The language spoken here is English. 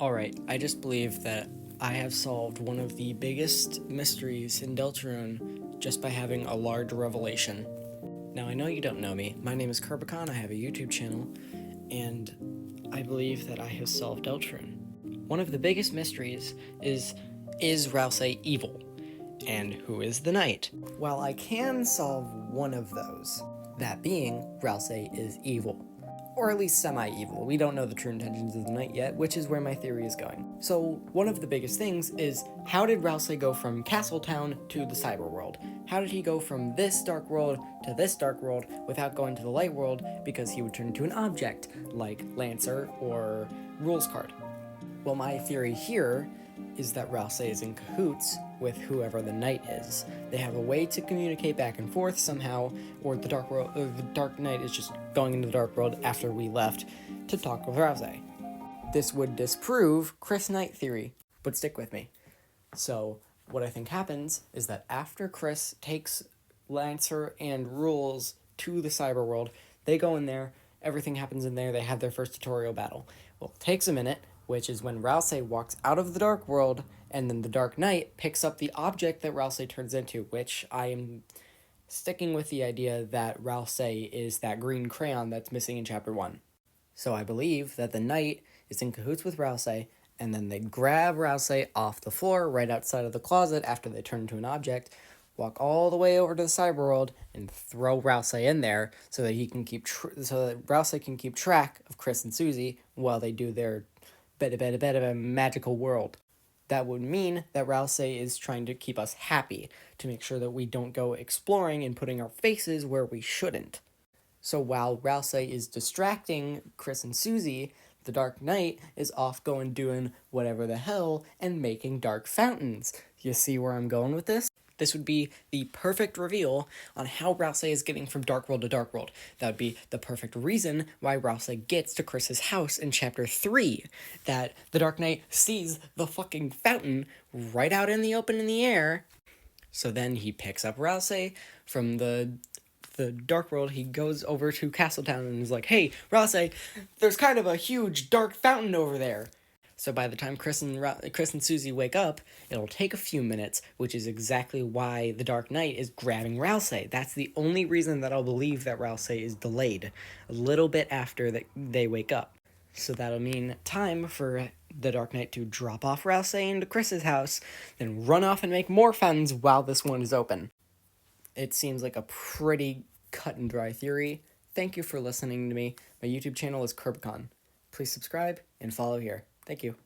Alright, I just believe that I have solved one of the biggest mysteries in Deltarune just by having a large revelation. Now, I know you don't know me. My name is Kurbicon, I have a YouTube channel, and I believe that I have solved Deltarune. One of the biggest mysteries is Ralsei evil? And who is the knight? Well, I can solve one of those. That being, Ralsei is evil. Or at least semi-evil. We don't know the true intentions of the knight yet, which is where my theory is going. So, one of the biggest things is, how did Ralsei go from Castletown to the cyber world? How did he go from this dark world to this dark world without going to the light world, because he would turn into an object, like Lancer or Rules card? Well, my theory here is that Ralsei is in cahoots with whoever the knight is. They have a way to communicate back and forth somehow, or the Dark Knight is just going into the dark world after we left to talk with Ralsei. This would disprove Chris Knight theory, but stick with me. So, what I think happens is that after Chris takes Lancer and Rules to the cyber world, they go in there, everything happens in there, they have their first tutorial battle. Well, it takes a minute, which is when Ralsei walks out of the dark world, and then the Dark Knight picks up the object that Ralsei turns into, which I am sticking with the idea that Ralsei is that green crayon that's missing in Chapter 1. So I believe that the knight is in cahoots with Ralsei, and then they grab Ralsei off the floor right outside of the closet after they turn into an object, walk all the way over to the cyber world, and throw Ralsei in there so that he can so that Ralsei can keep track of Chris and Susie while they do their bit of a magical world. That would mean that Ralsei is trying to keep us happy, to make sure that we don't go exploring and putting our faces where we shouldn't. So while Ralsei is distracting Chris and Susie, the Dark Knight is off going doing whatever the hell and making dark fountains. You see where I'm going with this? This would be the perfect reveal on how Ralsei is getting from Dark World to Dark World. That would be the perfect reason why Ralsei gets to Chris's house in Chapter 3. That the Dark Knight sees the fucking fountain right out in the open in the air. So then he picks up Ralsei from the dark world. He goes over to Castletown and is like, hey, Ralsei, there's kind of a huge dark fountain over there. So by the time Chris and Susie wake up, it'll take a few minutes, which is exactly why the Dark Knight is grabbing Ralsei. That's the only reason that I'll believe that Ralsei is delayed, a little bit after they wake up. So that'll mean time for the Dark Knight to drop off Ralsei into Chris's house, then run off and make more fountains while this one is open. It seems like a pretty cut and dry theory. Thank you for listening to me. My YouTube channel is Kurbicon. Please subscribe and follow here. Thank you.